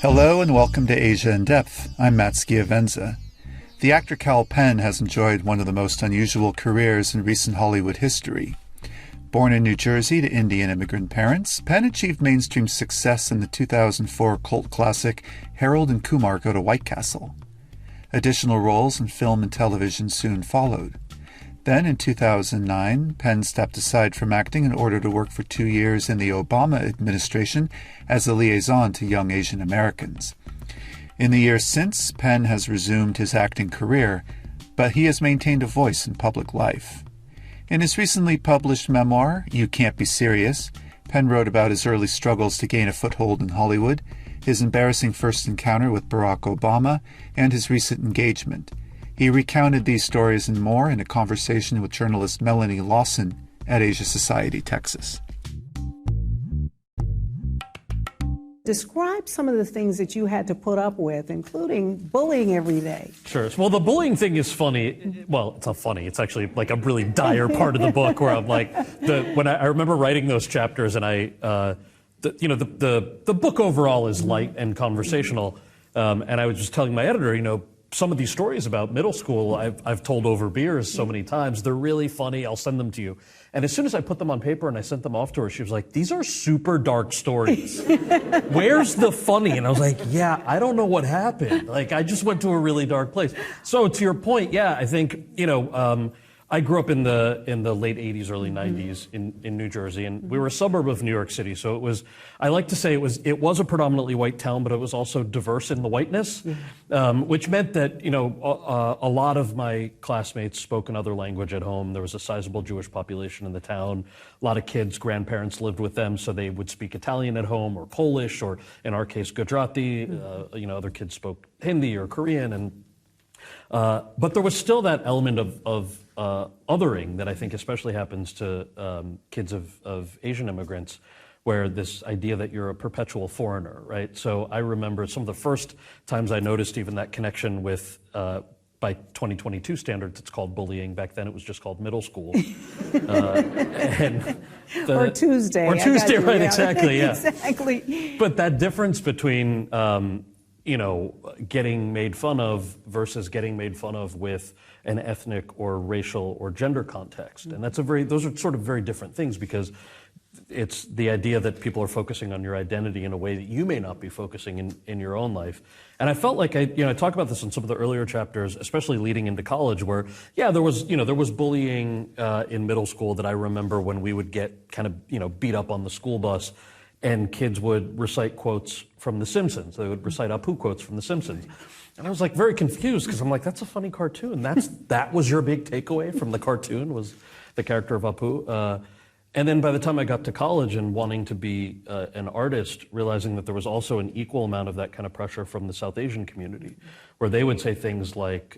Hello and welcome to Asia in Depth. I'm Matt Schiavenza. The actor Kal Penn has enjoyed one of the most unusual careers in recent Hollywood history. Born in New Jersey to Indian immigrant parents, Penn achieved mainstream success in the 2004 cult classic Harold and Kumar Go to White Castle. Additional roles in film and television soon followed. Then, in 2009, Penn stepped aside from acting in order to work for 2 years in the Obama administration as a liaison to young Asian Americans. In the years since, Penn has resumed his acting career, but he has maintained a voice in public life. In his recently published memoir, You Can't Be Serious, Penn wrote about his early struggles to gain a foothold in Hollywood, his embarrassing first encounter with Barack Obama, and his recent engagement. He recounted these stories and more in a conversation with journalist Melanie Lawson at Asia Society, Texas. Describe some of the things that you had to put up with, including bullying every day. Sure. Well, the bullying thing is funny. Well, it's not funny. It's actually like a really dire part of the book where I'm like, when I remember writing those chapters, and the book overall is light and conversational, and I was just telling my editor, some of these stories about middle school I've told over beers so many times. They're really funny. I'll send them to you. And as soon as I put them on paper and I sent them off to her, she was like, these are super dark stories. Where's the funny? And I was like, yeah, I don't know what happened. Like, I just went to a really dark place. So to your point, yeah, I think, I grew up in the late 80s, early 90s in New Jersey, and we were a suburb of New York City. So I like to say it was a predominantly white town, but it was also diverse in the whiteness, which meant that, a lot of my classmates spoke another language at home. There was a sizable Jewish population in the town. A lot of kids' grandparents lived with them, so they would speak Italian at home or Polish, or in our case, Gujarati. Other kids spoke Hindi or Korean, but there was still that element of othering that I think especially happens to kids of Asian immigrants, where this idea that you're a perpetual foreigner, right? So I remember some of the first times I noticed even that connection with, by 2022 standards, it's called bullying. Back then it was just called middle school. Or Tuesday. Or Tuesday, right, exactly, yeah. Exactly. But that difference between getting made fun of versus getting made fun of with an ethnic or racial or gender context. And those are sort of very different things, because it's the idea that people are focusing on your identity in a way that you may not be focusing in your own life. And I felt like I talk about this in some of the earlier chapters, especially leading into college, where, there was bullying in middle school that I remember when we would get kind of, beat up on the school bus. And kids would recite quotes from The Simpsons. They would recite Apu quotes from The Simpsons. And I was like very confused, because I'm like, that's a funny cartoon. That was your big takeaway from the cartoon, was the character of Apu. And then by the time I got to college and wanting to be an artist, realizing that there was also an equal amount of that kind of pressure from the South Asian community, where they would say things like,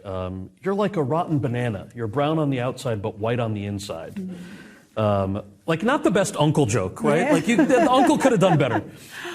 you're like a rotten banana. You're brown on the outside, but white on the inside. Like, not the best uncle joke, right? Yeah. Like, the uncle could have done better.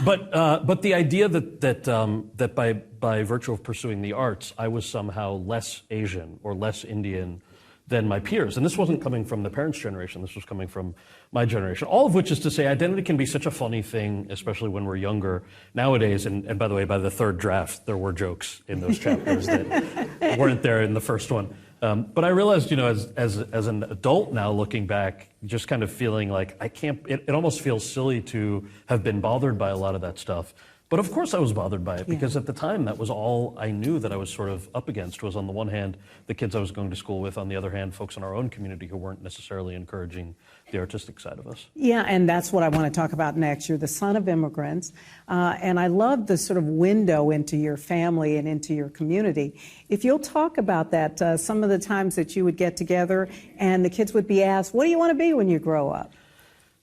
But the idea that by virtue of pursuing the arts, I was somehow less Asian or less Indian than my peers. And this wasn't coming from the parents' generation. This was coming from my generation. All of which is to say, identity can be such a funny thing, especially when we're younger. Nowadays, and by the way, by the third draft, there were jokes in those chapters that weren't there in the first one. But I realized, as an adult now, looking back, just kind of feeling like it almost feels silly to have been bothered by a lot of that stuff. But of course I was bothered by it, because at the time that was all I knew that I was sort of up against, was on the one hand, the kids I was going to school with, on the other hand, folks in our own community who weren't necessarily encouraging the artistic side of us. Yeah, and that's what I want to talk about next. You're the son of immigrants, and I love the sort of window into your family and into your community. If you'll talk about that, some of the times that you would get together and the kids would be asked, what do you want to be when you grow up?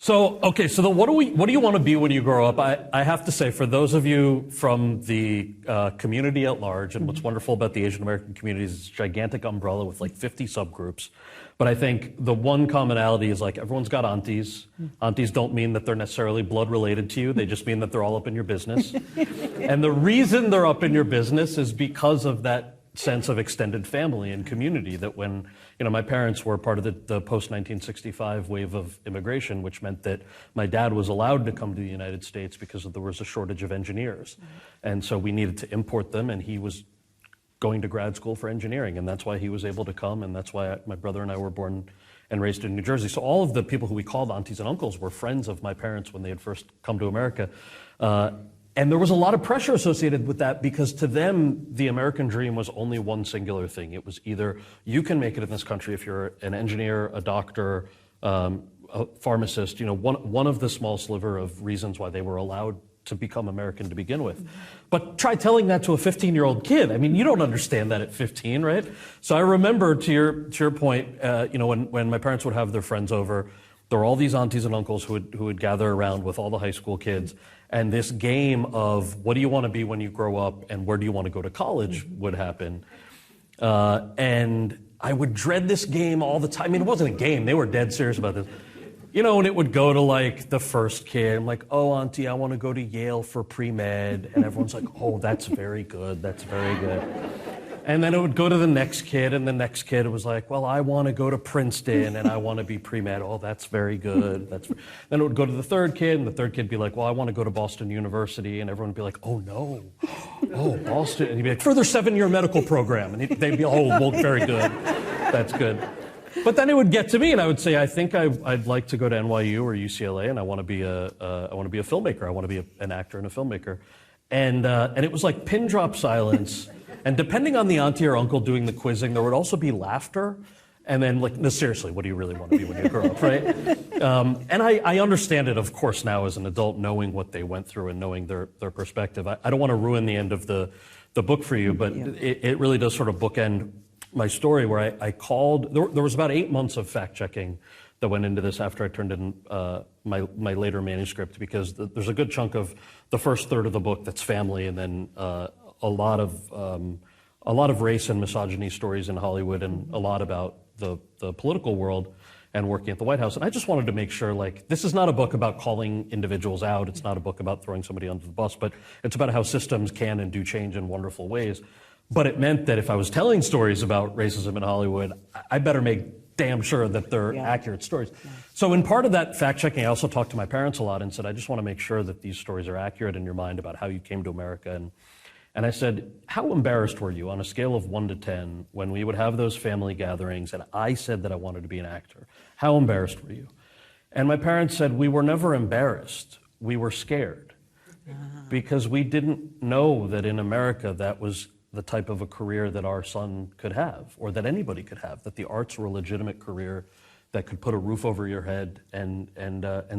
So what do you want to be when you grow up? I have to say, for those of you from the community at large, and what's wonderful about the Asian American community is it's a gigantic umbrella with like 50 subgroups. But I think the one commonality is, like, everyone's got aunties. Aunties don't mean that they're necessarily blood related to you. They just mean that they're all up in your business. And the reason they're up in your business is because of that sense of extended family and community that when, my parents were part of the post-1965 wave of immigration, which meant that my dad was allowed to come to the United States because there was a shortage of engineers. And so we needed to import them, and he was going to grad school for engineering, and that's why he was able to come, and that's why my brother and I were born and raised in New Jersey. So all of the people who we called aunties and uncles were friends of my parents when they had first come to America. And there was a lot of pressure associated with that because to them, the American dream was only one singular thing. It was either you can make it in this country if you're an engineer, a doctor, a pharmacist, one of the small sliver of reasons why they were allowed to become American to begin with. But try telling that to a 15-year-old kid. I mean, you don't understand that at 15, right? So I remember to your point, when my parents would have their friends over, there were all these aunties and uncles who would gather around with all the high school kids, and this game of what do you want to be when you grow up and where do you want to go to college would happen. And I would dread this game all the time. I mean, it wasn't a game. They were dead serious about this. And it would go to like the first kid. I'm like, oh, auntie, I want to go to Yale for pre-med. And everyone's like, oh, that's very good. That's very good. And then it would go to the next kid, and the next kid was like, well, I want to go to Princeton, and I want to be pre-med. Oh, that's very good. Then it would go to the third kid, and the third kid would be like, well, I want to go to Boston University, and everyone would be like, oh, no. Oh, Boston. And he'd be like, further 7-year medical program. And they'd be, oh, well, very good. That's good. But then it would get to me, and I would say, I think I'd like to go to NYU or UCLA, and I want to be a filmmaker. I want to be an actor and a filmmaker. And it was like pin drop silence. And depending on the auntie or uncle doing the quizzing, there would also be laughter. And then like, no, seriously, what do you really want to be when you grow up, right? And I understand it, of course, now as an adult, knowing what they went through and knowing their perspective. I don't want to ruin the end of the book for you, but it really does sort of bookend my story where I called. There was about 8 months of fact-checking that went into this after I turned in my later manuscript, because there's a good chunk of the first third of the book that's family, and then a lot of race and misogyny stories in Hollywood, and a lot about the political world and working at the White House. And I just wanted to make sure, like, this is not a book about calling individuals out. It's not a book about throwing somebody under the bus, but it's about how systems can and do change in wonderful ways. But it meant that if I was telling stories about racism in Hollywood, I better make damn sure that they're accurate stories. Yeah. So in part of that fact-checking, I also talked to my parents a lot and said, I just want to make sure that these stories are accurate in your mind about how you came to America. And I said, how embarrassed were you on a scale of 1 to 10 when we would have those family gatherings and I said that I wanted to be an actor? How embarrassed were you? And my parents said, we were never embarrassed. We were scared. Because we didn't know that in America that was the type of a career that our son could have, or that anybody could have, that the arts were a legitimate career that could put a roof over your head and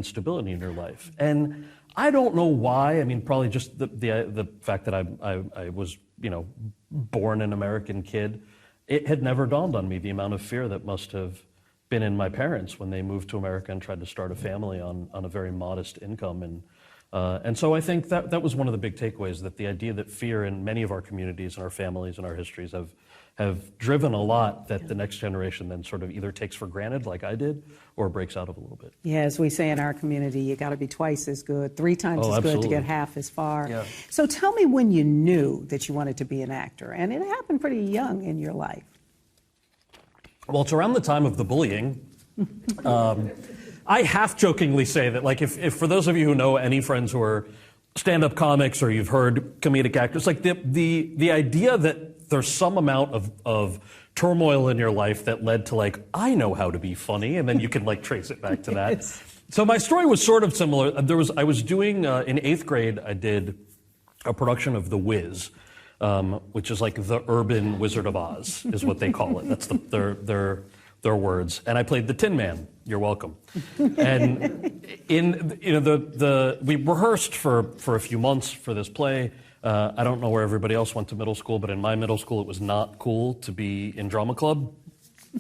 stability in your life. And I don't know why. I mean, probably just the fact that I was, born an American kid. It had never dawned on me the amount of fear that must have been in my parents when they moved to America and tried to start a family on a very modest income. And so I think that was one of the big takeaways, that the idea that fear in many of our communities and our families and our histories have driven a lot that the next generation then sort of either takes for granted like I did or breaks out of a little bit. Yeah, as we say in our community, you got to be twice as good, 3 times as good to get half as far. Yeah. So tell me when you knew that you wanted to be an actor, and it happened pretty young in your life. Well, it's around the time of the bullying. I half-jokingly say that, like, if for those of you who know any friends who are stand-up comics or you've heard comedic actors, like the idea that there's some amount of turmoil in your life that led to, like, I know how to be funny, and then you can, like, trace it back to that. Yes. So my story was sort of similar. I was doing, in 8th grade, I did a production of The Wiz, which is like the urban Wizard of Oz, is what they call it. That's their words. And I played the Tin Man. You're welcome. And we rehearsed for a few months for this play. I don't know where everybody else went to middle school, but in my middle school, it was not cool to be in drama club.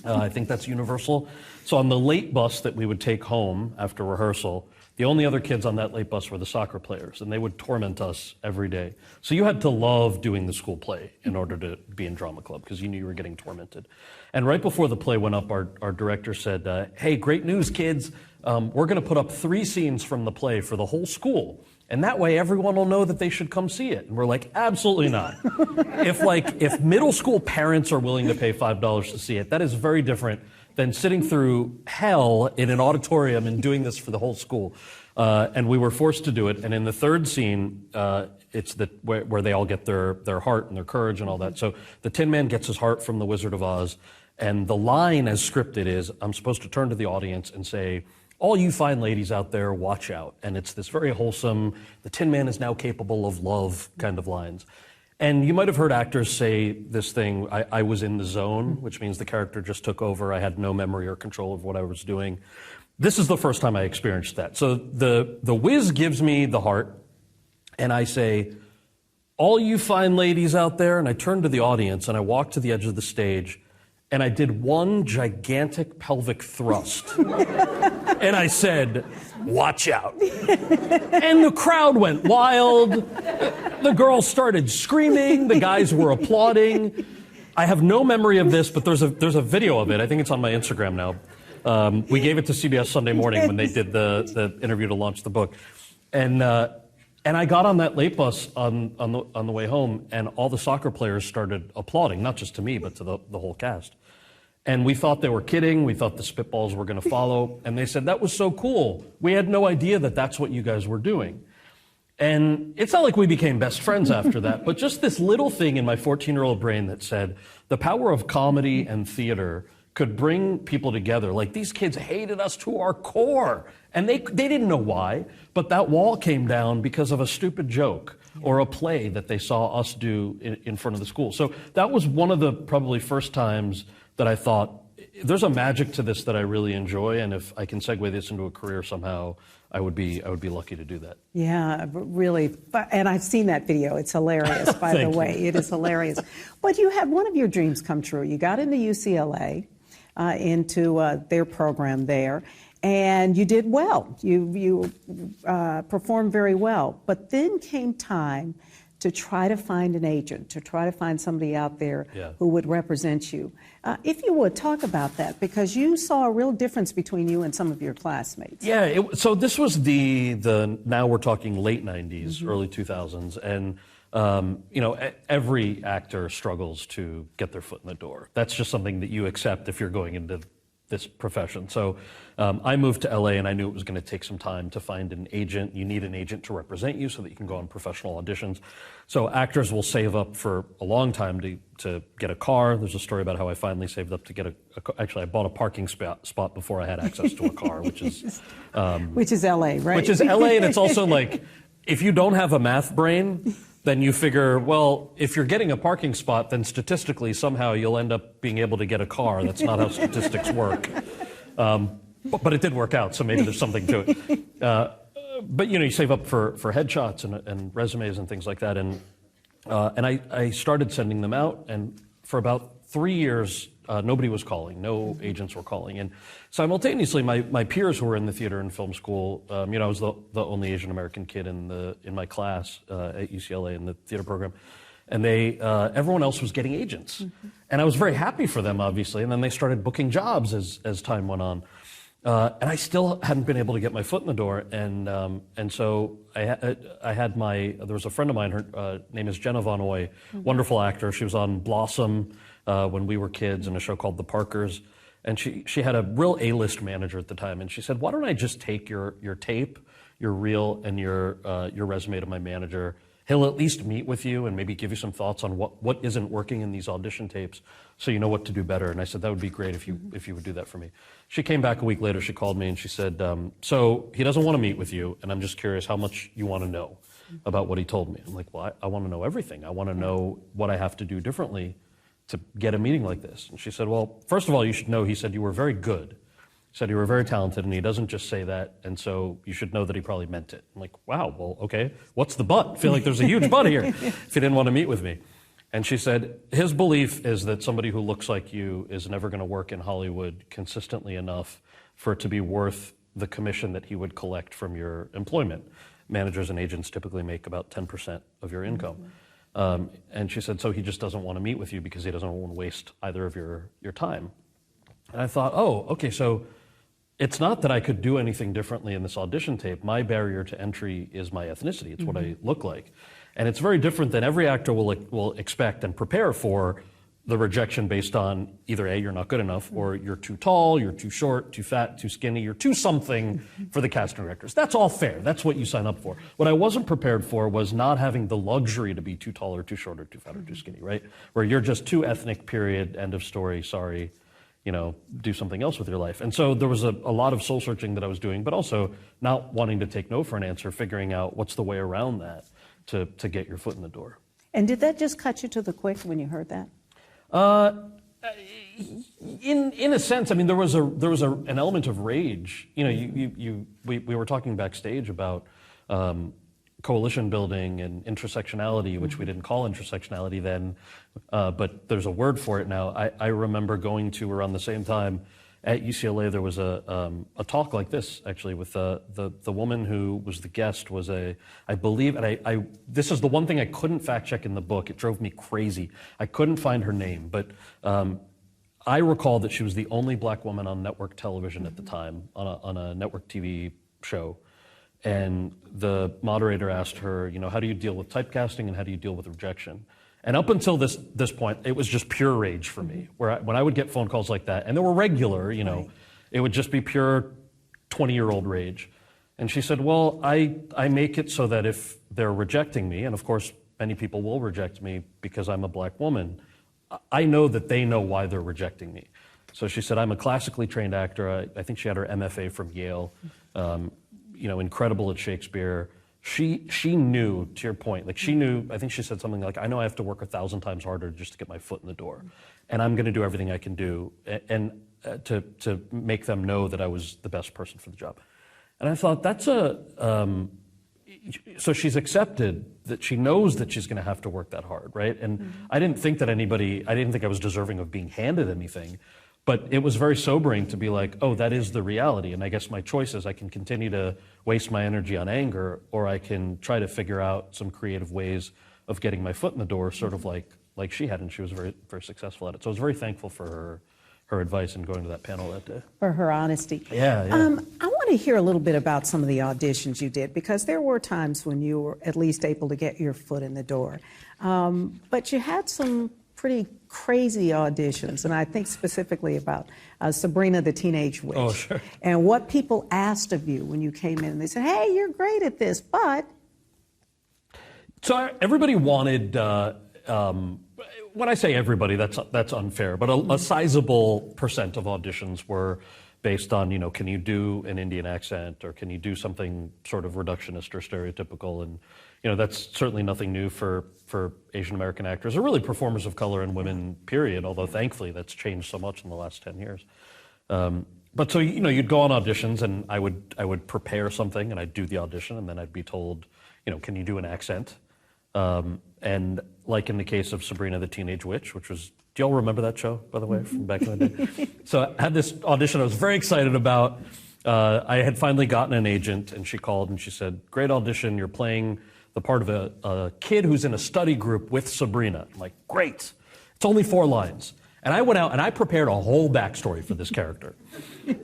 I think that's universal. So on the late bus that we would take home after rehearsal, the only other kids on that late bus were the soccer players, and they would torment us every day. So you had to love doing the school play in order to be in drama club, because you knew you were getting tormented. And right before the play went up, our director said, hey, great news, kids. We're going to put up 3 scenes from the play for the whole school. And that way everyone will know that they should come see it. And we're like, absolutely not. If middle school parents are willing to pay $5 to see it, that is very different than sitting through hell in an auditorium and doing this for the whole school. And we were forced to do it. And in the third scene, it's where they all get their heart and their courage and all that. So the Tin Man gets his heart from the Wizard of Oz. And the line as scripted is, I'm supposed to turn to the audience and say, all you fine ladies out there, watch out. And it's this very wholesome, the Tin Man is now capable of love kind of lines. And you might have heard actors say this thing, I was in the zone, which means the character just took over. I had no memory or control of what I was doing. This is the first time I experienced that. So the Wiz gives me the heart, and I say, all you fine ladies out there, and I turn to the audience, and I walk to the edge of the stage, and I did one gigantic pelvic thrust. And I said, watch out. And the crowd went wild. The girls started screaming. The guys were applauding. I have no memory of this, but there's a video of it. I think it's on my Instagram now. We gave it to CBS Sunday Morning when they did the interview to launch the book. And I got on that late bus on the way home, and all the soccer players started applauding, not just to me, but to the whole cast. And we thought they were kidding. We thought the spitballs were going to follow. And they said, that was so cool. We had no idea that that's what you guys were doing. And it's not like we became best friends after that, but just this little thing in my 14-year-old brain that said the power of comedy and theater could bring people together. Like, these kids hated us to our core. And they didn't know why, but that wall came down because of a stupid joke or a play that they saw us do in front of the school. So that was one of the probably first times that I thought, there's a magic to this that I really enjoy, and if I can segue this into a career somehow, I would be lucky to do that. Yeah, really. And I've seen that video. It's hilarious, by the way. It is hilarious. But you had one of your dreams come true. You got into UCLA, into their program there, and you did well. You performed very well. But then came time to try to find an agent, to try to find somebody out there who would represent you. If you would, talk about that, because you saw a real difference between you and some of your classmates. Yeah, so this was the now we're talking late 90s, early 2000s, and every actor struggles to get their foot in the door. That's just something that you accept if you're going into this profession. So I moved to LA, and I knew it was going to take some time to find an agent. You need an agent to represent you so that you can go on professional auditions. So actors will save up for a long time to get a car. There's a story about how I finally saved up to get actually, I bought a parking spot before I had access to a car, which is LA, right? Which is LA, and it's also like, if you don't have a math brain, then you figure, well, if you're getting a parking spot, then statistically, somehow you'll end up being able to get a car. That's not how statistics work. But it did work out, so maybe there's something to it. But you save up for headshots and resumes and things like that. And I started sending them out, and for about 3 years, nobody was calling. No agents were calling. And simultaneously, my peers who were in the theater and film school, I was the only Asian American kid in my class at UCLA in the theater program, and everyone else was getting agents. And I was very happy for them, obviously. And then they started booking jobs as time went on. And I still hadn't been able to get my foot in the door. And so there was a friend of mine, her name is Jenna Von Oy, wonderful actor. She was on Blossom when we were kids in a show called The Parkers. And she had a real A-list manager at the time. And she said, why don't I just take your tape, your reel, and your resume to my manager? He'll at least meet with you and maybe give you some thoughts on what isn't working in these audition tapes, so you know what to do better. And I said, that would be great if you would do that for me. She came back a week later, she called me and she said, so he doesn't want to meet with you, and I'm just curious how much you want to know about what he told me. I'm like, well, I want to know everything. I want to know what I have to do differently to get a meeting like this. And she said, well, first of all, you should know, he said you were very good. He said you were very talented, and he doesn't just say that, and so you should know that he probably meant it. I'm like, wow, well, okay, what's the but? I feel like there's a huge but here if he didn't want to meet with me. And she said, his belief is that somebody who looks like you is never going to work in Hollywood consistently enough for it to be worth the commission that he would collect from your employment. Managers and agents typically make about 10% of your income. And she said, so he just doesn't want to meet with you because he doesn't want to waste either of your time. And I thought, oh, okay, so it's not that I could do anything differently in this audition tape. My barrier to entry is my ethnicity. It's what I look like. And it's very different than every actor will expect and prepare for the rejection based on either A, you're not good enough, or you're too tall, you're too short, too fat, too skinny, you're too something for the casting directors. That's all fair. That's what you sign up for. What I wasn't prepared for was not having the luxury to be too tall or too short or too fat or too skinny, right? Where you're just too ethnic, period, end of story, sorry, do something else with your life. And so there was a lot of soul searching that I was doing, but also not wanting to take no for an answer, figuring out what's the way around that to get your foot in the door. And did that just cut you to the quick when you heard that? In a sense, I mean, there was an element of rage. We were talking backstage about coalition building and intersectionality, which we didn't call intersectionality then, but there's a word for it now. I remember going to around the same time at UCLA. There was a talk like this actually with the woman who was the guest was I believe, and this is the one thing I couldn't fact check in the book. It drove me crazy. I couldn't find her name, but I recall that she was the only black woman on network television at the time on a network TV show. And the moderator asked her, how do you deal with typecasting and how do you deal with rejection? And up until this point, it was just pure rage for me. When I would get phone calls like that, and they were regular, right. It would just be pure 20-year-old rage. And she said, well, I make it so that if they're rejecting me, and of course many people will reject me because I'm a black woman, I know that they know why they're rejecting me. So she said, I'm a classically trained actor. I think she had her MFA from Yale. Incredible at Shakespeare. She knew, to your point, like she knew, I think she said something like, I know I have to work 1,000 times harder just to get my foot in the door. And I'm going to do everything I can do and to make them know that I was the best person for the job. And I thought so she's accepted that she knows that she's going to have to work that hard, right? And I didn't think I was deserving of being handed anything. But it was very sobering to be like, oh, that is the reality. And I guess my choice is I can continue to waste my energy on anger, or I can try to figure out some creative ways of getting my foot in the door, sort of like she had, and she was very, very successful at it. So I was very thankful for her advice in going to that panel that day. For her honesty. Yeah. I want to hear a little bit about some of the auditions you did, because there were times when you were at least able to get your foot in the door. But you had some pretty crazy auditions, and I think specifically about Sabrina the Teenage Witch. Oh, sure. And what people asked of you when you came in, and they said, hey, you're great at this, but... So everybody wanted, when I say everybody, that's unfair, but a sizable percent of auditions were based on, can you do an Indian accent, or can you do something sort of reductionist or stereotypical, and that's certainly nothing new for Asian American actors, or really performers of color and women, period, although thankfully that's changed so much in the last 10 years. But so, you'd go on auditions, and I would prepare something, and I'd do the audition, and then I'd be told, can you do an accent? And like in the case of Sabrina the Teenage Witch, which was, do y'all remember that show, by the way, from back in the day? So I had this audition I was very excited about. I had finally gotten an agent, and she called and she said, great audition, you're playing the part of a kid who's in a study group with Sabrina. I'm like, great. It's only 4 lines. And I went out and I prepared a whole backstory for this character.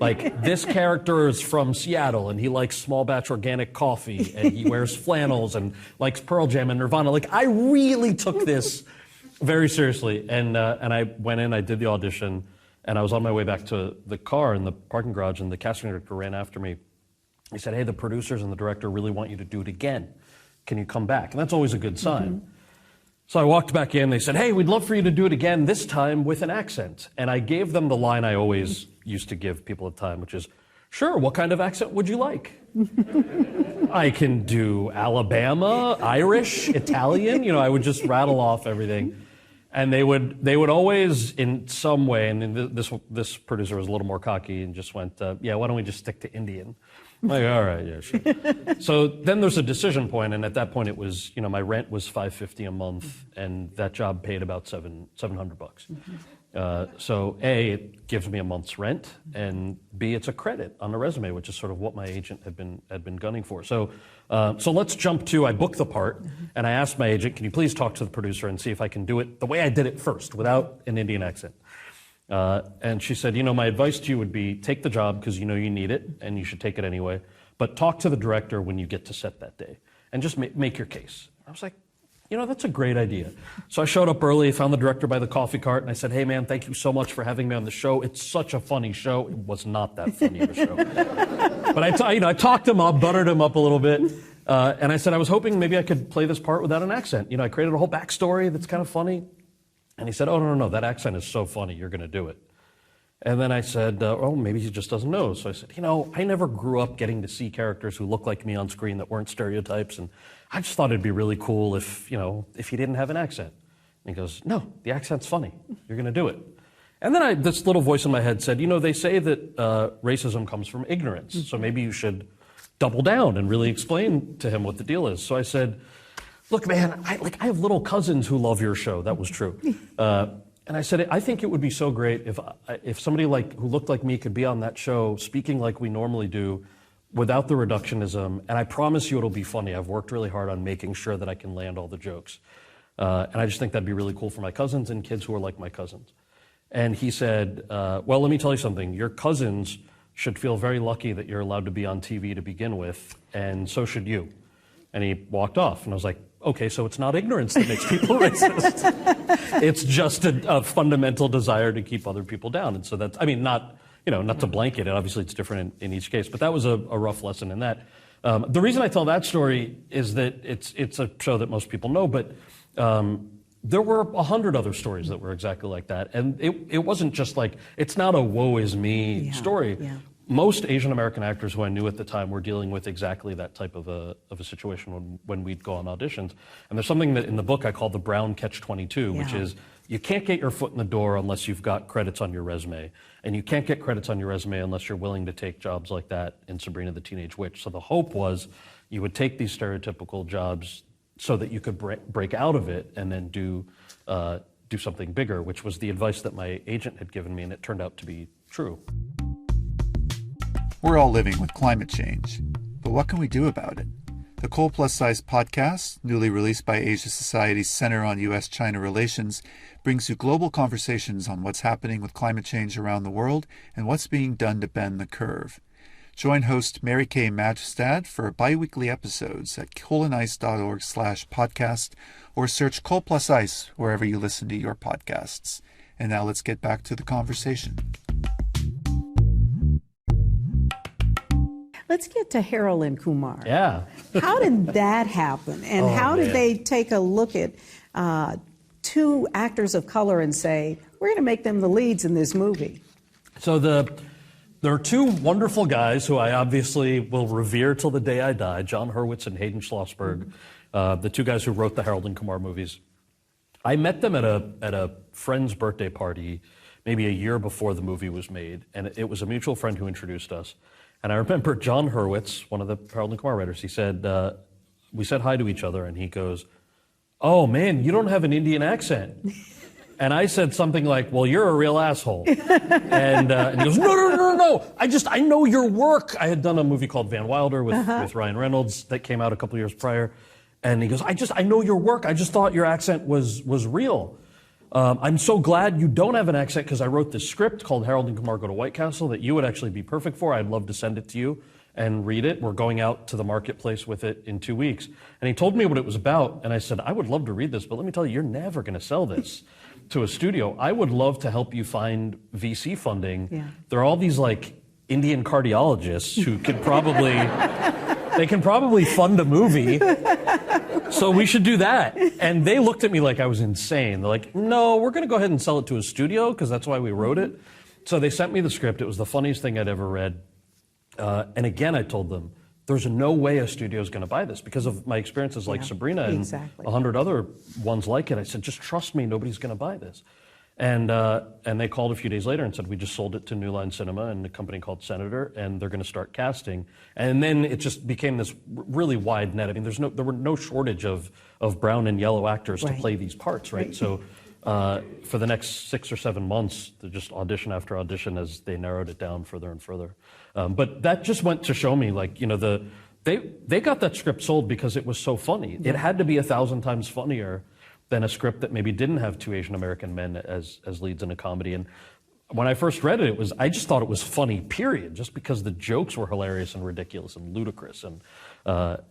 Like, this character is from Seattle, and he likes small batch organic coffee, and he wears flannels and likes Pearl Jam and Nirvana. Like, I really took this very seriously. And I went in, I did the audition, and I was on my way back to the car in the parking garage, and the casting director ran after me. He said, hey, the producers and the director really want you to do it again. Can you come back? And that's always a good sign. Mm-hmm. So I walked back in, they said, hey, we'd love for you to do it again, this time with an accent. And I gave them the line I always used to give people at the time, which is, sure, what kind of accent would you like? I can do Alabama, Irish, Italian, I would just rattle off everything. And they would always, in some way, and this producer was a little more cocky and just went, yeah, why don't we just stick to Indian? I'm like, all right, yeah, sure. So then there's a decision point, and at that point it was, my rent was $550 a month, and that job paid about $700. So A, it gives me a month's rent, and B, it's a credit on the resume, which is sort of what my agent had been gunning for. So let's jump to, I booked the part, and I asked my agent, can you please talk to the producer and see if I can do it the way I did it first, without an Indian accent? And she said, my advice to you would be take the job because you need it and you should take it anyway. But talk to the director when you get to set that day and just make your case. I was like, that's a great idea. So I showed up early, found the director by the coffee cart, and I said, hey, man, thank you so much for having me on the show. It's such a funny show. It was not that funny of a show. But I talked him up, buttered him up a little bit, and I said I was hoping maybe I could play this part without an accent. I created a whole backstory that's kind of funny. And he said, oh, no, that accent is so funny, you're going to do it. And then I said, maybe he just doesn't know. So I said, I never grew up getting to see characters who looked like me on screen that weren't stereotypes, and I just thought it'd be really cool if he didn't have an accent. And he goes, no, the accent's funny. You're going to do it. And then this little voice in my head said, they say that racism comes from ignorance, so maybe you should double down and really explain to him what the deal is. So I said, look, man, I have little cousins who love your show. That was true. And I said, I think it would be so great if somebody who looked like me could be on that show speaking like we normally do without the reductionism. And I promise you it'll be funny. I've worked really hard on making sure that I can land all the jokes. And I just think that'd be really cool for my cousins and kids who are like my cousins. And he said, well, let me tell you something. Your cousins should feel very lucky that you're allowed to be on TV to begin with, and so should you. And he walked off. And I was like, okay, so it's not ignorance that makes people racist. It's just a fundamental desire to keep other people down. And so that's, not to blanket it. Obviously, it's different in each case. But that was a rough lesson in that. The reason I tell that story is that it's a show that most people know, but there were 100 other stories that were exactly like that. And it wasn't just it's not a woe is me story. Yeah. Most Asian American actors who I knew at the time were dealing with exactly that type of a situation when we'd go on auditions. And there's something that in the book I call the Brown Catch-22, which is you can't get your foot in the door unless you've got credits on your resume. And you can't get credits on your resume unless you're willing to take jobs like that in Sabrina the Teenage Witch. So the hope was you would take these stereotypical jobs so that you could break out of it and then do something bigger, which was the advice that my agent had given me, and it turned out to be true. We're all living with climate change, but what can we do about it? The Kal Plus Size podcast, newly released by Asia Society's Center on U.S.-China Relations, brings you global conversations on what's happening with climate change around the world and what's being done to bend the curve. Join host Mary Kay Magistad for bi-weekly episodes at colandIce.org/podcast or search Kal Plus Ice wherever you listen to your podcasts. And now let's get back to the conversation. Let's get to Harold and Kumar. Yeah. How did that happen? And how did they take a look at two actors of color and say, we're going to make them the leads in this movie? So there are two wonderful guys who I obviously will revere till the day I die, John Hurwitz and Hayden Schlossberg, the two guys who wrote the Harold and Kumar movies. I met them at a friend's birthday party maybe a year before the movie was made, and it was a mutual friend who introduced us. And I remember John Hurwitz, one of the Harold and Kumar writers, he said, we said hi to each other, and he goes, oh, man, you don't have an Indian accent. And I said something like, well, you're a real asshole. And he goes, no. I know your work. I had done a movie called Van Wilder with Ryan Reynolds that came out a couple years prior. And he goes, I know your work. I just thought your accent was real. I'm so glad you don't have an accent because I wrote this script called Harold and Kumar Go to White Castle that you would actually be perfect for. I'd love to send it to you and read it. We're going out to the marketplace with it in 2 weeks. And he told me what it was about. And I said, I would love to read this, but let me tell you, you're never going to sell this to a studio. I would love to help you find VC funding. Yeah. There are all these Indian cardiologists who could probably, they can probably fund a movie. So we should do that. And they looked at me like I was insane. They're like, no, we're going to go ahead and sell it to a studio because that's why we wrote it. So they sent me the script. It was the funniest thing I'd ever read. And again, I told them, there's no way a studio is going to buy this because of my experiences like Sabrina and 100 other ones like it. I said, just trust me, nobody's going to buy this. And they called a few days later and said, we just sold it to New Line Cinema and a company called Senator, and they're going to start casting. And then it just became this really wide net. I mean, there were no shortage of brown and yellow actors to play these parts, right? So for the next 6 or 7 months, just audition after audition as they narrowed it down further and further. But that just went to show me, they got that script sold because it was so funny. It had to be 1,000 times funnier than a script that maybe didn't have two Asian American men as leads in a comedy. And when I first read it, I just thought it was funny, period, just because the jokes were hilarious and ridiculous and ludicrous. And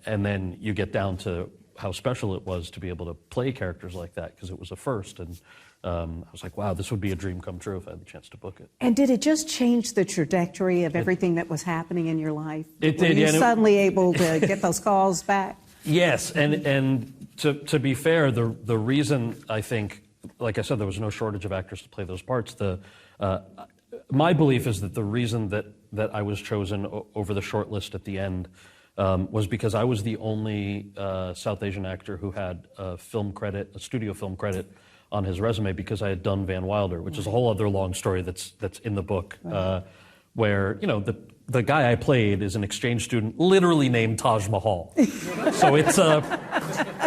then you get down to how special it was to be able to play characters like that, because it was a first. And I was like, wow, this would be a dream come true if I had the chance to book it. And did it just change the trajectory of everything that was happening in your life? It Were did, you yeah. suddenly able to get those calls back? Yes, and to be fair, the reason I think, like I said, there was no shortage of actors to play those parts. My belief is that the reason that I was chosen over the short list at the end was because I was the only South Asian actor who had a studio film credit on his resume, because I had done Van Wilder, which is a whole other long story that's in the book, where the guy I played is an exchange student, literally named Taj Mahal. So it's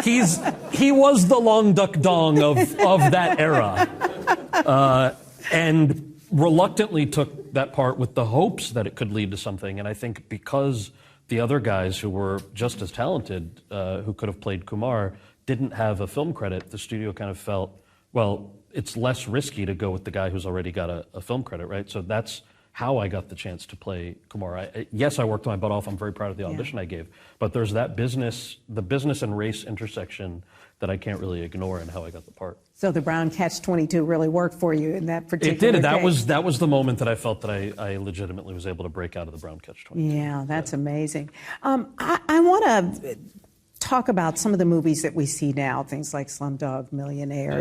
he was the Long Duck Dong of that era, and reluctantly took that part with the hopes that it could lead to something. And I think because the other guys who were just as talented, who could have played Kumar, didn't have a film credit, the studio kind of felt, well, it's less risky to go with the guy who's already got a film credit, right? So that's how I got the chance to play Kumar. Yes, I worked my butt off. I'm very proud of the audition I gave. But there's the business and race intersection that I can't really ignore in how I got the part. So the Brown Catch-22 really worked for you in that particular It did. case. That was the moment that I felt that I legitimately was able to break out of the Brown Catch-22. Yeah, that's amazing. I want to talk about some of the movies that we see now, things like Slumdog Millionaire,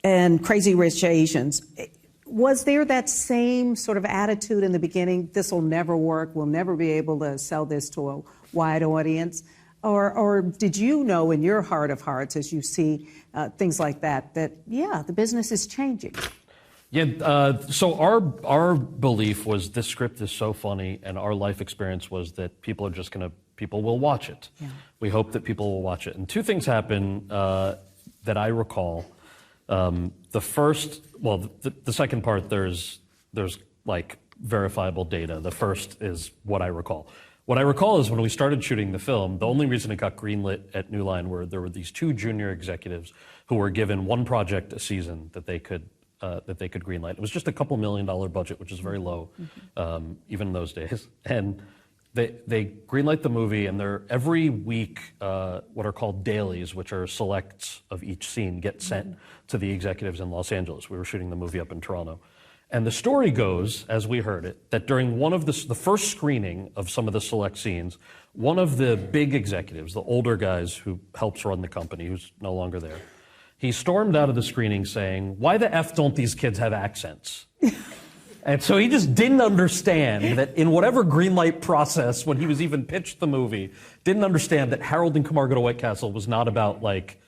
and Crazy Rich Asians. Was there that same sort of attitude in the beginning, this will never work, we'll never be able to sell this to a wide audience? Or did you know in your heart of hearts, as you see things like that, the business is changing? Yeah, so our belief was this script is so funny, and our life experience was that people will watch it. Yeah. We hope that people will watch it. And two things happen that I recall. The second part, there's like verifiable data. The first is what I recall. What I recall is when we started shooting the film, the only reason it got greenlit at New Line were there were these two junior executives who were given one project a season that they could greenlight. It was just a couple $1 million budget, which is very low, even in those days. And they greenlight the movie, and they're every week what are called dailies, which are selects of each scene, get sent to the executives in Los Angeles. We were shooting the movie up in Toronto. And the story goes, as we heard it, that during one of the first screening of some of the select scenes, one of the big executives, the older guys who helps run the company, who's no longer there, he stormed out of the screening saying, "Why the F don't these kids have accents?" And so he just didn't understand that in whatever greenlight process, when he was even pitched the movie, didn't understand that Harold and Kumar Go to White Castle was not about, like,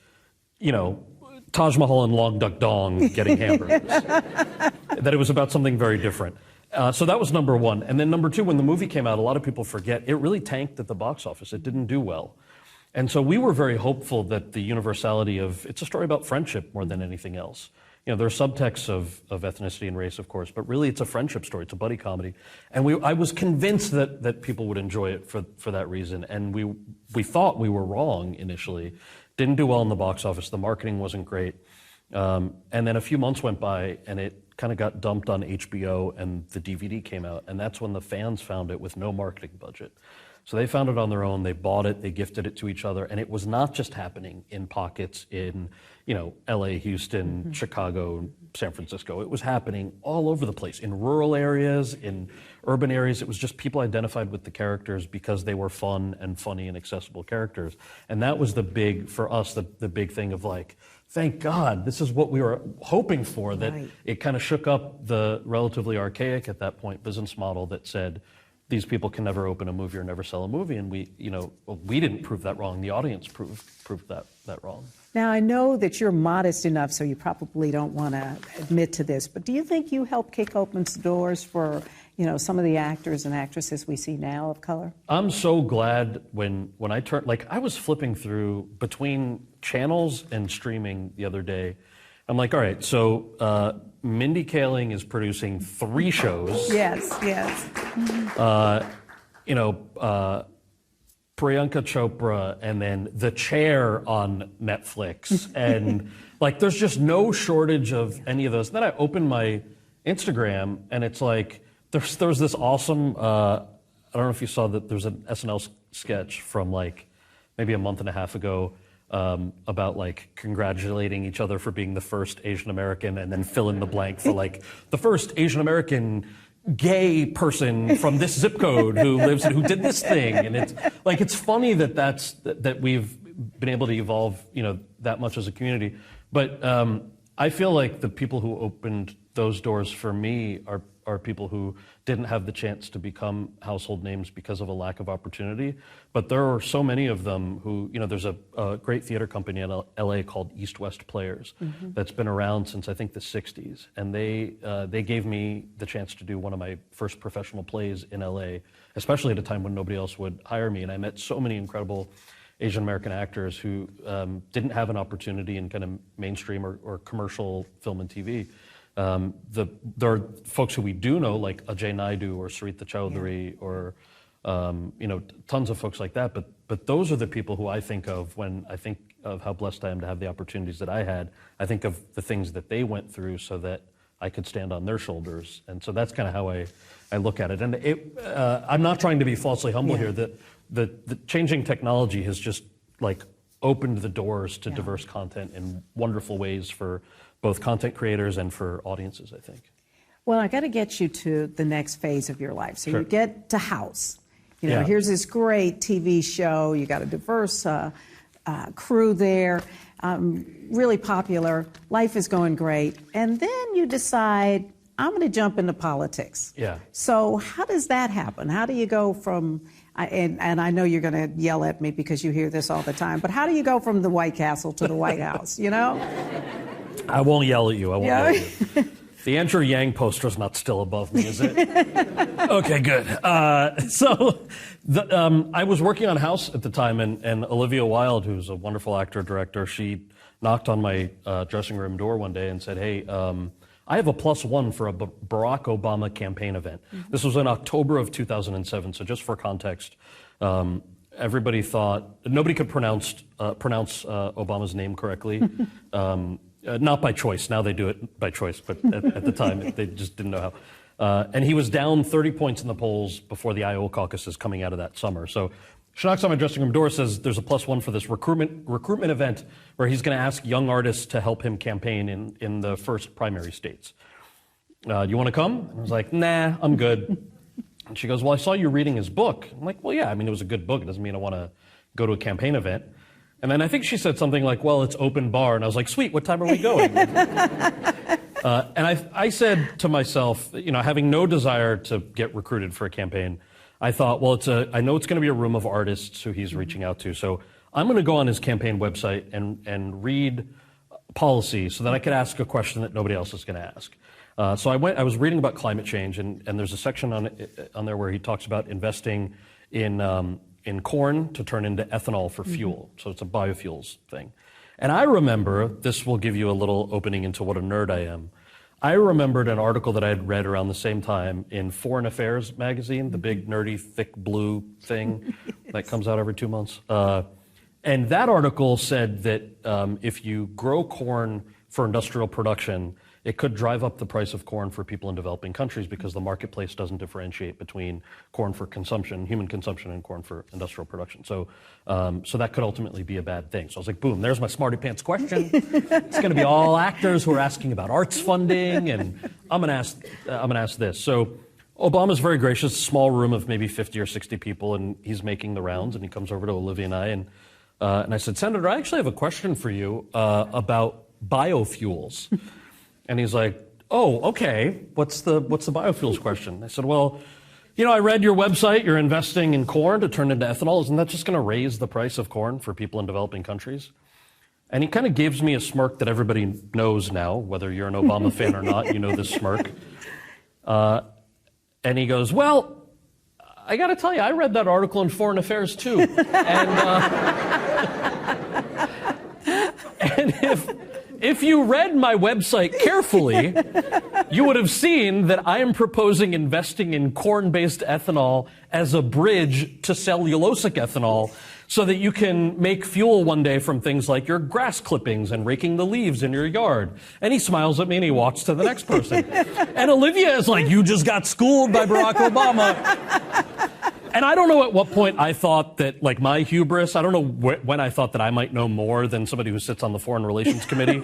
Taj Mahal and Long Duck Dong getting hamburgers. That it was about something very different. So that was number one. And then number two, when the movie came out, a lot of people forget, it really tanked at the box office. It didn't do well. And so we were very hopeful that the universality of, it's a story about friendship more than anything else. There are subtexts of ethnicity and race, of course, but really it's a friendship story. It's a buddy comedy. And I was convinced that people would enjoy it for that reason. And we thought we were wrong initially. Didn't do well in the box office. The marketing wasn't great. And then a few months went by, and it kind of got dumped on HBO, and the DVD came out. And that's when the fans found it with no marketing budget. So they found it on their own, they bought it, they gifted it to each other, and it was not just happening in pockets in, LA, Houston, Chicago, San Francisco. It was happening all over the place, in rural areas, in urban areas. It was just people identified with the characters because they were fun and funny and accessible characters. And that was for us, the big thing of like, thank God, this is what we were hoping for, that right. It kind of shook up the relatively archaic at that point business model that said, these people can never open a movie or never sell a movie, and we didn't prove that wrong. The audience proved that wrong. Now, I know that you're modest enough, so you probably don't want to admit to this, but do you think you helped kick open doors for, some of the actors and actresses we see now of color? I'm so glad when I turned, I was flipping through between channels and streaming the other day. I'm like, all right, so Mindy Kaling is producing 3 shows. Yes. Priyanka Chopra and then The Chair on Netflix. And like, there's just no shortage of any of those. And then I opened my Instagram and it's like, there's this awesome, I don't know if you saw that there's an SNL sketch from like maybe a month and a half ago about like congratulating each other for being the first Asian American and then fill in the blank for like the first Asian American gay person from this zip code who lives who did this thing. And it's like, it's funny that we've been able to evolve, you know, that much as a community. But I feel like the people who opened those doors for me are people who didn't have the chance to become household names because of a lack of opportunity. But there are so many of them who, you know, there's a great theater company in LA called East West Players that's been around since I think the 60s. And they gave me the chance to do one of my first professional plays in LA, especially at a time when nobody else would hire me. And I met so many incredible Asian American actors who didn't have an opportunity in kind of mainstream or commercial film and TV. There are folks who we do know, like Ajay Naidu or Sarita Chowdhury, or you know, tons of folks like that. But those are the people who I think of when I think of how blessed I am to have the opportunities that I had. I think of the things that they went through so that I could stand on their shoulders. And so that's kind of how I look at it. And I'm not trying to be falsely humble here. The changing technology has just like opened the doors to diverse content in wonderful ways for both content creators and for audiences, I think. Well, I got to get you to the next phase of your life. So Sure. you get to House. You know, here's this great TV show. You got a diverse crew there, really popular. Life is going great. And then you decide, I'm going to jump into politics. Yeah. So how does that happen? How do you go from, and I know you're going to yell at me because you hear this all the time, but how do you go from the White Castle to the White House, you know? I won't yell at you. I won't yell at you. The Andrew Yang poster's not still above me, is it? Okay, good. I was working on House at the time, and Olivia Wilde, who's a wonderful actor-director, she knocked on my dressing room door one day and said, hey, I have a +1 for a Barack Obama campaign event. This was in October of 2007, so just for context, everybody thought, nobody could pronounce Obama's name correctly. Not by choice. Now they do it by choice, but at the time they just didn't know how. And he was down 30 points in the polls before the Iowa caucuses coming out of that summer. So she knocks on my dressing room door, says there's a +1 for this recruitment event where he's going to ask young artists to help him campaign in the first primary states. You want to come? And I was like, nah, I'm good. And she goes, well, I saw you reading his book. I'm like, well, yeah, I mean, it was a good book. It doesn't mean I want to go to a campaign event. And then I think she said something like, well, it's open bar. And I was like, sweet, what time are we going? And I said to myself, you know, having no desire to get recruited for a campaign, I thought, well, I know it's going to be a room of artists who he's reaching out to. So I'm going to go on his campaign website and read policy so that I could ask a question that nobody else is going to ask. So I was reading about climate change, and there's a section on there where he talks about investing in corn to turn into ethanol for fuel. So it's a biofuels thing. And I remember, this will give you a little opening into what a nerd I am. I remembered an article that I had read around the same time in Foreign Affairs magazine, the big nerdy thick blue thing that comes out every 2 months. And that article said that if you grow corn for industrial production, it could drive up the price of corn for people in developing countries because the marketplace doesn't differentiate between corn for consumption, human consumption, and corn for industrial production. So that could ultimately be a bad thing. So I was like, boom, there's my smarty pants question. It's going to be all actors who are asking about arts funding, and I'm going to ask this. So Obama's very gracious, small room of maybe 50 or 60 people, and he's making the rounds, and he comes over to Olivia and I said, Senator, I actually have a question for you about biofuels. And he's like, oh, okay, what's the biofuels question? I said, well, you know, I read your website, you're investing in corn to turn into ethanol. Isn't that just going to raise the price of corn for people in developing countries? And he kind of gives me a smirk that everybody knows now, whether you're an Obama fan or not, you know this smirk. And he goes, well, I got to tell you, I read that article in Foreign Affairs too. And if you read my website carefully, you would have seen that I am proposing investing in corn-based ethanol as a bridge to cellulosic ethanol so that you can make fuel one day from things like your grass clippings and raking the leaves in your yard. And he smiles at me and he walks to the next person. And Olivia is like, you just got schooled by Barack Obama. And I don't know at what point I thought that, like, my hubris, I don't know when I thought that I might know more than somebody who sits on the Foreign Relations Committee.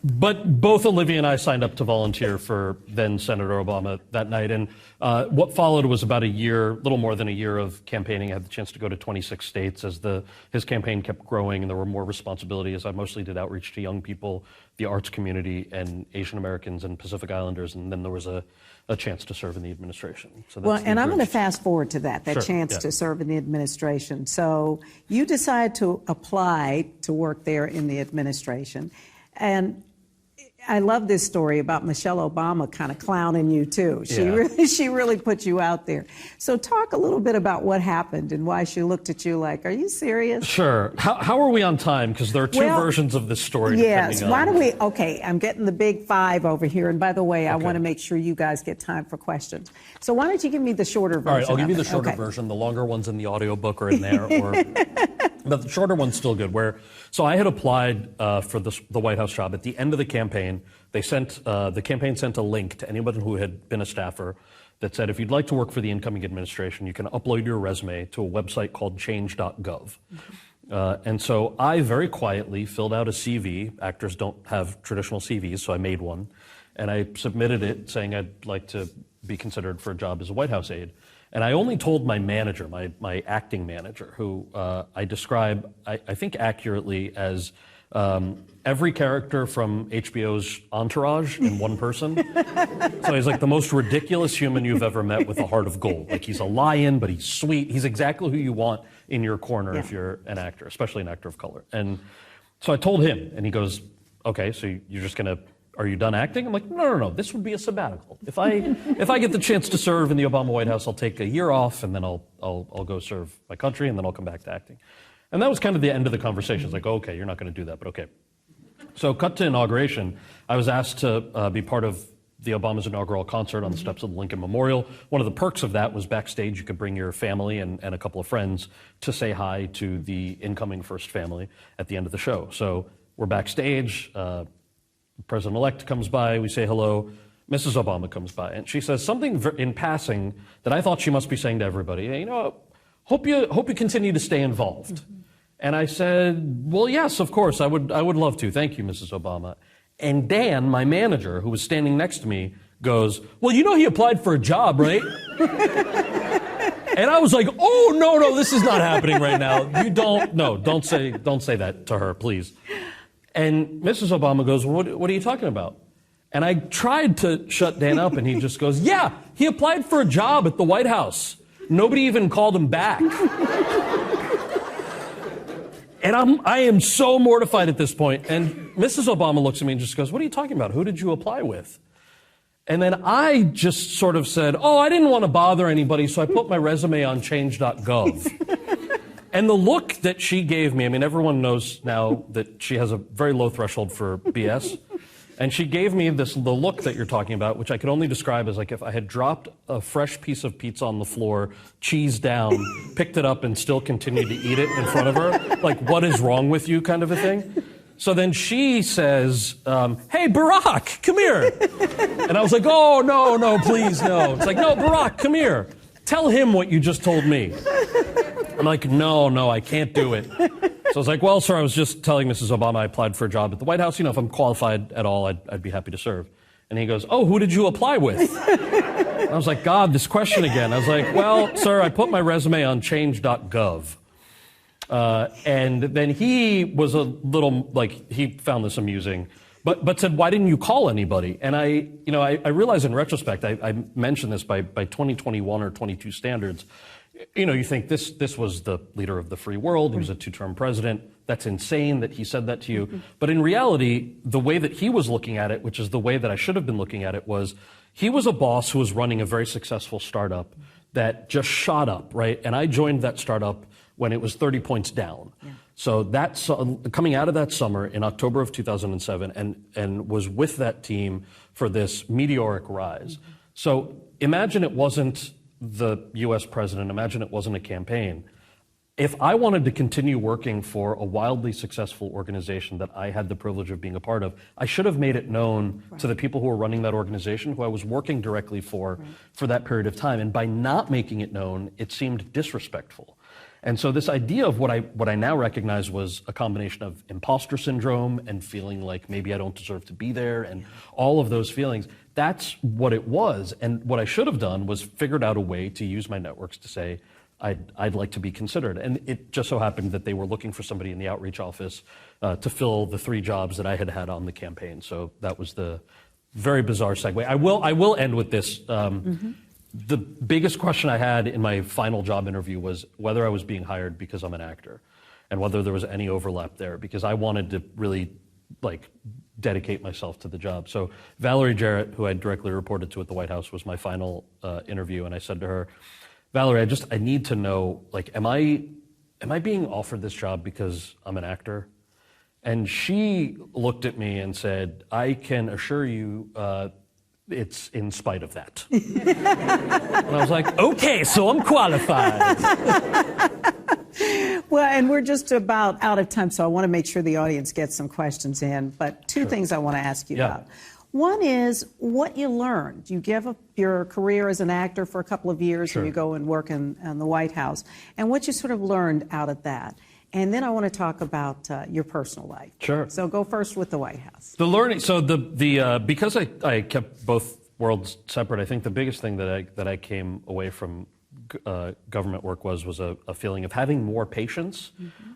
But both Olivia and I signed up to volunteer for then Senator Obama that night. And what followed was about a year, little more than a year of campaigning. I had the chance to go to 26 states as his campaign kept growing and there were more responsibilities. I mostly did outreach to young people, the arts community, and Asian Americans and Pacific Islanders. And then there was a chance to serve in the administration. So well, and I'm going to fast forward to that Sure, chance yeah. to serve in the administration. So you decide to apply to work there in the administration. And I love this story about Michelle Obama kind of clowning you too. She really put you out there. So talk a little bit about what happened and why she looked at you like, are you serious? Sure. How are we on time? Because there are two versions of this story. Yes. Why don't we? Okay, I'm getting the big five over here. And by the way, I want to make sure you guys get time for questions. So why don't you give me the shorter version? All right, I'll give you the shorter Okay. version. The longer one's in the audiobook or in there. But the shorter one's still good. So I had applied for the White House job. At the end of the campaign, the campaign sent a link to anyone who had been a staffer that said, if you'd like to work for the incoming administration, you can upload your resume to a website called change.gov. And so I very quietly filled out a CV. Actors don't have traditional CVs, so I made one. And I submitted it saying I'd like to be considered for a job as a White House aide. And I only told my manager, my acting manager, who I describe, I think accurately as every character from HBO's Entourage in one person. So he's like the most ridiculous human you've ever met with a heart of gold. Like he's a lion, but he's sweet. He's exactly who you want in your corner if you're an actor, especially an actor of color. And so I told him, and he goes, okay, so you're just going to, are you done acting? I'm like, no. This would be a sabbatical. If I get the chance to serve in the Obama White House, I'll take a year off, and then I'll go serve my country, and then I'll come back to acting. And that was kind of the end of the conversation. It's like, okay, you're not going to do that, but okay. So cut to inauguration. I was asked to be part of the Obama's inaugural concert on the steps of the Lincoln Memorial. One of the perks of that was backstage you could bring your family and a couple of friends to say hi to the incoming first family at the end of the show. So we're backstage. President-elect comes by, we say hello, Mrs. Obama comes by, and she says something in passing that I thought she must be saying to everybody. You know, hope you continue to stay involved. Mm-hmm. And I said, well, yes, of course, I would love to. Thank you, Mrs. Obama. And Dan, my manager, who was standing next to me, goes, well, you know he applied for a job, right? And I was like, oh, no, this is not happening right now. Don't say that to her, please. And Mrs. Obama goes, what are you talking about? And I tried to shut Dan up, and he just goes, yeah, he applied for a job at the White House. Nobody even called him back. And I am so mortified at this point. And Mrs. Obama looks at me and just goes, what are you talking about? Who did you apply with? And then I just sort of said, I didn't want to bother anybody, so I put my resume on change.gov. And the look that she gave me, I mean, everyone knows now that she has a very low threshold for BS. And she gave me the look that you're talking about, which I could only describe as like if I had dropped a fresh piece of pizza on the floor, cheese down, picked it up and still continued to eat it in front of her. Like, what is wrong with you kind of a thing? So then she says, hey, Barack, come here. And I was like, oh, no, please, no. It's like, no, Barack, come here. Tell him what you just told me. I'm like, no, I can't do it. So I was like, well, sir, I was just telling Mrs. Obama I applied for a job at the White House. You know, if I'm qualified at all, I'd be happy to serve. And he goes, oh, who did you apply with? And I was like, God, this question again. I was like, well, sir, I put my resume on change.gov. And then he was a little, like, he found this amusing, but said, why didn't you call anybody? And I realize in retrospect, I mentioned this by 2021 or 22 standards. You know, you think this was the leader of the free world. He was a two-term president. That's insane that he said that to you. But in reality, the way that he was looking at it, which is the way that I should have been looking at it, was he was a boss who was running a very successful startup that just shot up, right? And I joined that startup when it was 30 points down. Yeah. So that's coming out of that summer in October of 2007 and was with that team for this meteoric rise. Mm-hmm. So imagine it wasn't the US president, imagine it wasn't a campaign. If I wanted to continue working for a wildly successful organization that I had the privilege of being a part of, I should have made it known to the people who were running that organization, who I was working directly for that period of time. And by not making it known, it seemed disrespectful. And so this idea of what I now recognize was a combination of imposter syndrome and feeling like maybe I don't deserve to be there and all of those feelings, that's what it was. And what I should have done was figured out a way to use my networks to say, I'd like to be considered. And it just so happened that they were looking for somebody in the outreach office to fill the 3 jobs that I had had on the campaign. So that was the very bizarre segue. I will end with this. The biggest question I had in my final job interview was whether I was being hired because I'm an actor and whether there was any overlap there, because I wanted to really dedicate myself to the job. So Valerie Jarrett, who I directly reported to at the White House, was my final interview. And I said to her, Valerie, I need to know, am I being offered this job because I'm an actor? And she looked at me and said, I can assure you it's in spite of that. And I was like, okay, so I'm qualified. Well, and we're just about out of time, so I want to make sure the audience gets some questions in. But 2 things I want to ask you about. One is what you learned. You give up your career as an actor for a couple of years and you go and work in the White House, and what you sort of learned out of that. And then I want to talk about your personal life. Sure. So go first with the White House. The learning. So because I kept both worlds separate, I think the biggest thing that I came away from government work was a feeling of having more patience.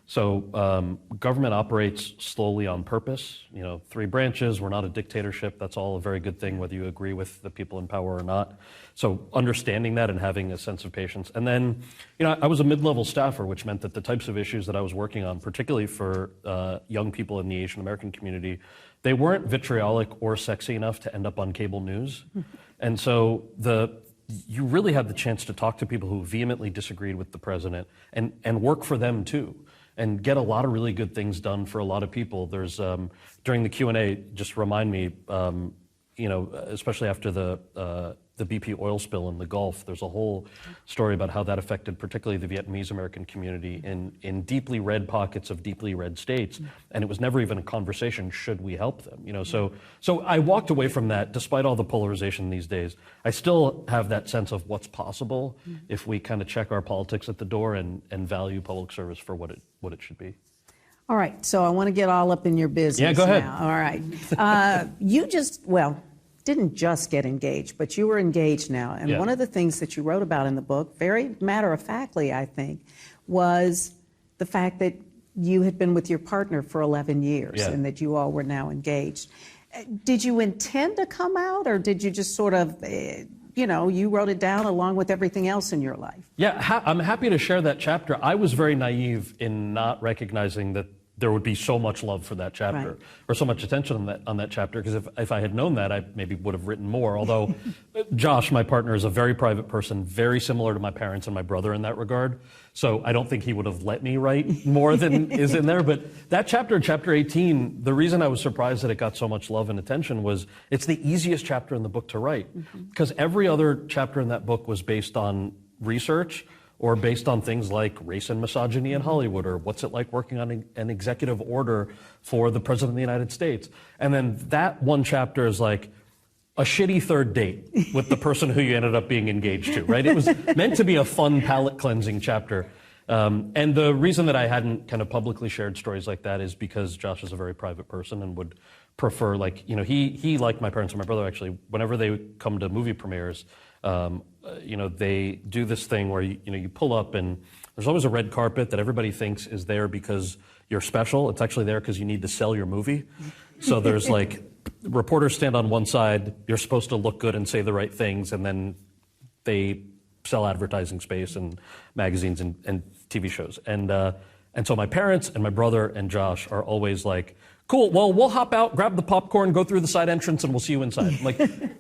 So government operates slowly on purpose. 3 branches. We're not a dictatorship. That's all a very good thing, whether you agree with the people in power or not. So understanding that and having a sense of patience. And then, I was a mid-level staffer, which meant that the types of issues that I was working on, particularly for young people in the Asian American community, they weren't vitriolic or sexy enough to end up on cable news. And so you really had the chance to talk to people who vehemently disagreed with the president and work for them too, and get a lot of really good things done for a lot of people. There's during the Q&A, just remind me, especially after the BP oil spill in the Gulf, there's a whole story about how that affected particularly the Vietnamese American community in deeply red pockets of deeply red states, and it was never even a conversation, should we help them? So I walked away from that. Despite all the polarization these days, I still have that sense of what's possible if we kind of check our politics at the door and value public service for what it should be. All right, so I want to get all up in your business. Yeah, go ahead. Now. All right. You didn't just get engaged, but you were engaged now. And one of the things that you wrote about in the book, very matter-of-factly, I think, was the fact that you had been with your partner for 11 years and that you all were now engaged. Did you intend to come out, or did you just sort of, you wrote it down along with everything else in your life? Yeah, I'm happy to share that chapter. I was very naive in not recognizing that there would be so much love for that chapter, or so much attention on that chapter, because if I had known that, I maybe would have written more. Although Josh, my partner, is a very private person, very similar to my parents and my brother in that regard. So I don't think he would have let me write more than is in there. But that chapter, chapter 18, the reason I was surprised that it got so much love and attention was it's the easiest chapter in the book to write, because every other chapter in that book was based on research or based on things like race and misogyny in Hollywood, or what's it like working on an executive order for the President of the United States. And then that one chapter is like a shitty third date with the person who you ended up being engaged to, right? It was meant to be a fun palate cleansing chapter. And the reason that I hadn't kind of publicly shared stories like that is because Josh is a very private person and would prefer, he like my parents and my brother actually, whenever they come to movie premieres, they do this thing where you pull up and there's always a red carpet that everybody thinks is there because you're special. It's actually there because you need to sell your movie. So there's reporters stand on one side, you're supposed to look good and say the right things, and then they sell advertising space and magazines and TV shows. And so my parents and my brother and Josh are always like, cool, well, we'll hop out, grab the popcorn, go through the side entrance, and we'll see you inside. I'm like,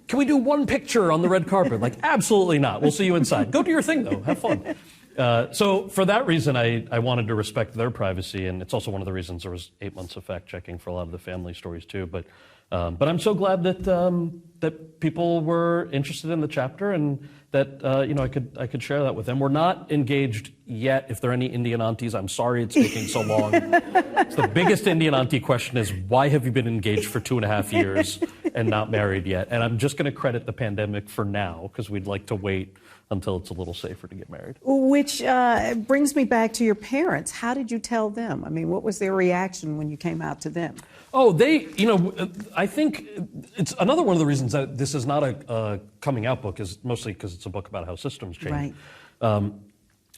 can we do one picture on the red carpet? Like, absolutely not. We'll see you inside. Go do your thing, though. Have fun. So for that reason, I wanted to respect their privacy, and it's also one of the reasons there was 8 months of fact checking for a lot of the family stories too. But I'm so glad that that people were interested in the chapter, and that I could share that with them. We're not engaged yet. If there are any Indian aunties, I'm sorry it's taking so long. It's the biggest Indian auntie question is, why have you been engaged for 2.5 years and not married yet? And I'm just going to credit the pandemic for now, because we'd like to wait until it's a little safer to get married. Which brings me back to your parents. How did you tell them? I mean, what was their reaction when you came out to them? Oh, I think it's another one of the reasons that this is not a coming out book is mostly because it's a book about how systems change. Right.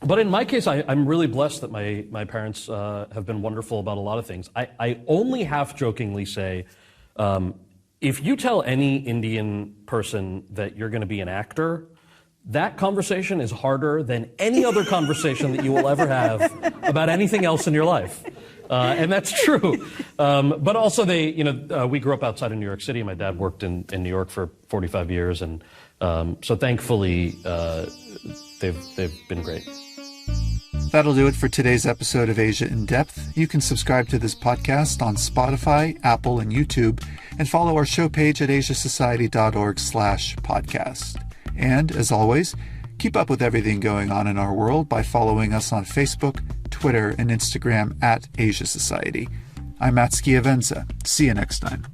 But in my case, I'm really blessed that my parents have been wonderful about a lot of things. I only half jokingly say, if you tell any Indian person that you're going to be an actor, that conversation is harder than any other conversation that you will ever have about anything else in your life. And that's true. But also we grew up outside of New York City. My dad worked in New York for 45 years. And so thankfully, they've been great. That'll do it for today's episode of Asia in Depth. You can subscribe to this podcast on Spotify, Apple, and YouTube, and follow our show page at asiasociety.org/podcast. And, as always, keep up with everything going on in our world by following us on Facebook, Twitter, and Instagram at Asia Society. I'm Matt Schiavenza. See you next time.